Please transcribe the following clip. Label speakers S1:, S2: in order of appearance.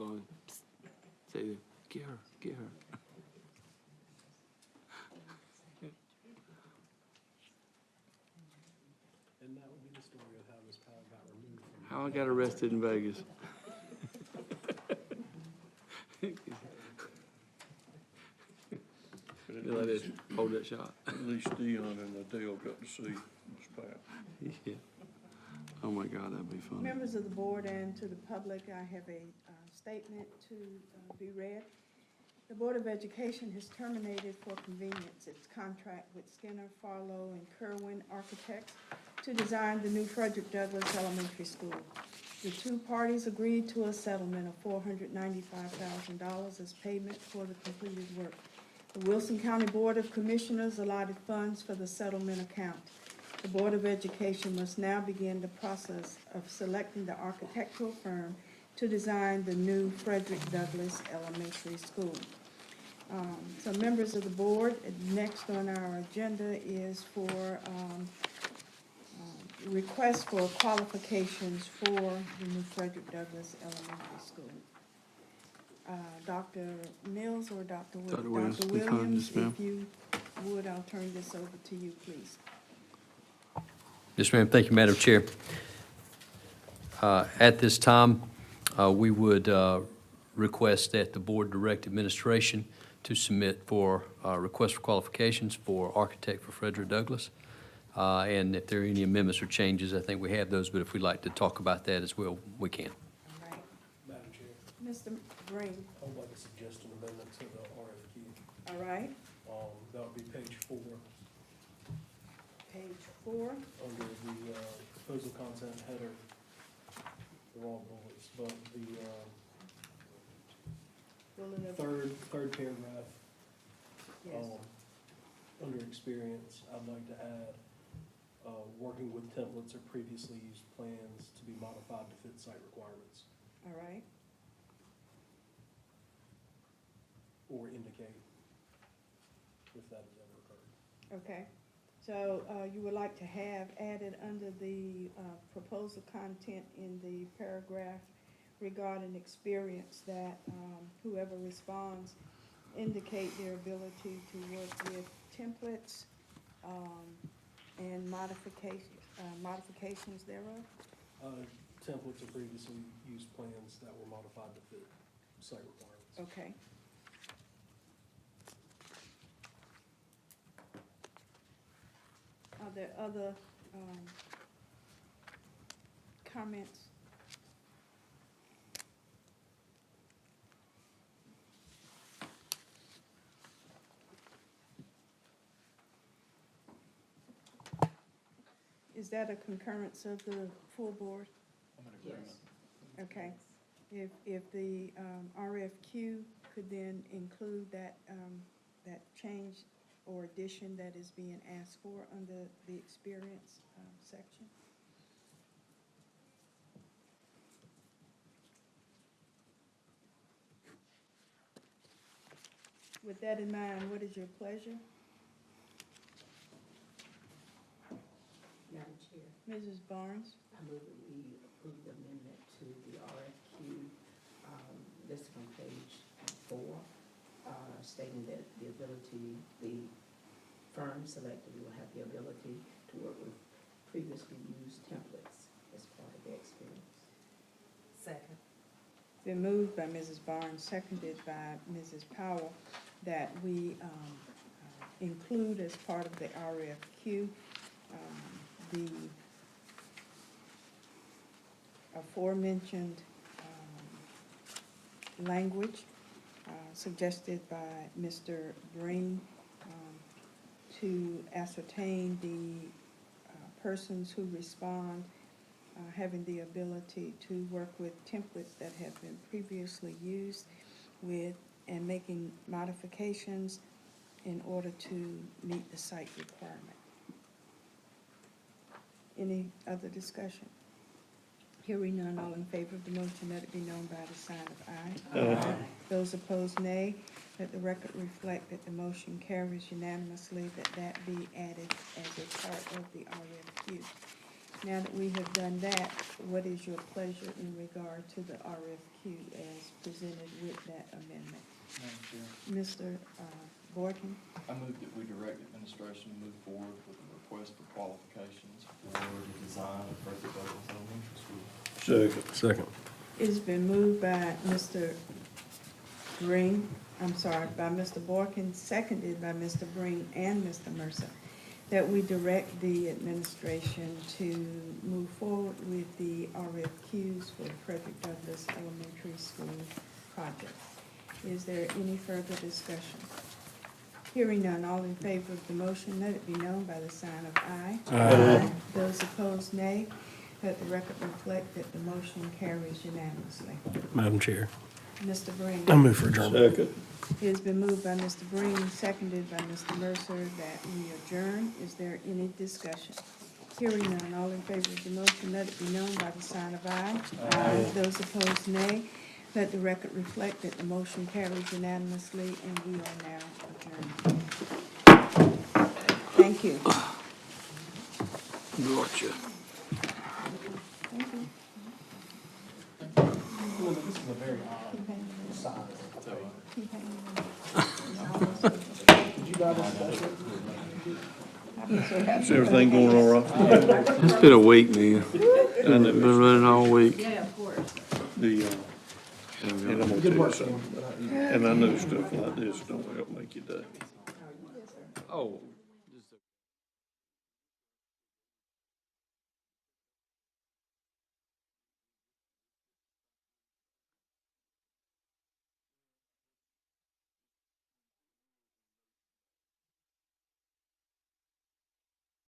S1: going, psst, say, get her, get her.
S2: And that would be the story of how Miss Powell got removed from.
S1: How I got arrested in Vegas. You let it hold that shot.
S3: At least Dion and Adele got to see Miss Powell.
S1: Yeah. Oh my God, that'd be funny.
S4: Members of the board and to the public, I have a statement to be read. The Board of Education has terminated for convenience its contract with Skinner, Farlow, and Kerwin Architects to design the new Frederick Douglass Elementary School. The two parties agreed to a settlement of $495,000 as payment for the completed work. The Wilson County Board of Commissioners allotted funds for the settlement account. The Board of Education must now begin the process of selecting the architectural firm to design the new Frederick Douglass Elementary School. So members of the board, next on our agenda is for request for qualifications for the new Frederick Douglass Elementary School. Dr. Mills or Dr.
S1: Dr. Williams,
S4: Dr.
S1: please come,
S4: Williams,
S1: yes, ma'am.
S4: if you would, I'll turn this over to you, please.
S5: Yes, ma'am. Thank you, Madam Chair. At this time, we would request that the Board direct administration to submit for request for qualifications for architect for Frederick Douglass. And if there are any amendments or changes, I think we have those, but if we'd like to talk about that as well, we can.
S4: All right.
S2: Madam Chair,
S4: Mr. Green,
S2: I would like to suggest an amendment to the RFQ.
S4: all right,
S2: That would be page 4,
S4: page 4.
S2: under the proposal content header, the wrong bullets, but the
S4: Bullet of-
S2: third paragraph,
S4: Yes,
S2: under experience, I'd like to add, working with templates or previously used plans to be modified to fit site requirements,
S4: all right,
S2: or indicate if that has ever occurred.
S4: okay. So you would like to have added under the proposal content in the paragraph regarding experience that whoever responds indicate their ability to work with templates and modifications thereof?
S2: Templates or previously used plans that were modified to fit site requirements.
S4: Okay. Are there other comments? Is that a concurrence of the full board?
S6: Yes.
S4: Okay. If the RFQ could then include that, that change or addition that is being asked for under the experience section? With that in mind, what is your pleasure?
S6: Madam Chair,
S4: Mrs. Barnes?
S6: I move that we approve the amendment to the RFQ listed on page 4, stating that the firm selected will have the ability to work with previously used templates as part of their experience.
S7: Second.
S4: Been moved by Mrs. Barnes, seconded by Mrs. Powell, that we include as part of the RFQ the aforementioned language suggested by Mr. Green to ascertain the persons who respond having the ability to work with templates that have been previously used with and making modifications in order to meet the site requirement. Any other discussion? Hearing none, all in favor of the motion, let it be known by the sign of aye. Those opposed, nay. Let the record reflect that the motion carries unanimously, that be added as a part of the RFQ. Now that we have done that, what is your pleasure in regard to the RFQ as presented with that amendment?
S7: Madam Chair,
S4: Mr. Boykin?
S7: I move that we direct administration to move forward with a request for qualifications for the design of Frederick Douglass Elementary School.
S3: Second.
S4: It's been moved by Mr. Green, by Mr. Boykin, seconded by Mr. Green and Mr. Mercer, that we direct the administration to move forward with the RFQs for the Frederick Douglass Elementary School project. Is there any further discussion? Hearing none, all in favor of the motion, let it be known by the sign of aye. Aye. Those opposed, nay. Let the record reflect that the motion carries unanimously.
S8: Madam Chair,
S4: Mr. Green?
S8: I move for adjournment.
S3: Second.
S4: It has been moved by Mr. Green, seconded by Mr. Mercer, that we adjourn. Is there any discussion? Hearing none, all in favor of the motion, let it be known by the sign of aye. Aye. Those opposed, nay. Let the record reflect that the motion carries unanimously, and we are now adjourned. Thank you.
S1: Gotcha.
S4: Thank you.
S2: This is a very odd
S4: Keep hanging on.
S2: size.
S4: Keep hanging
S2: Did you buy this special?
S3: Is everything going all right?
S1: It's been a week, man. Been running all week.
S6: Yeah, of course.
S3: The, and I'm gonna tell you something, and I know stuff like this don't help make your day.
S1: Oh,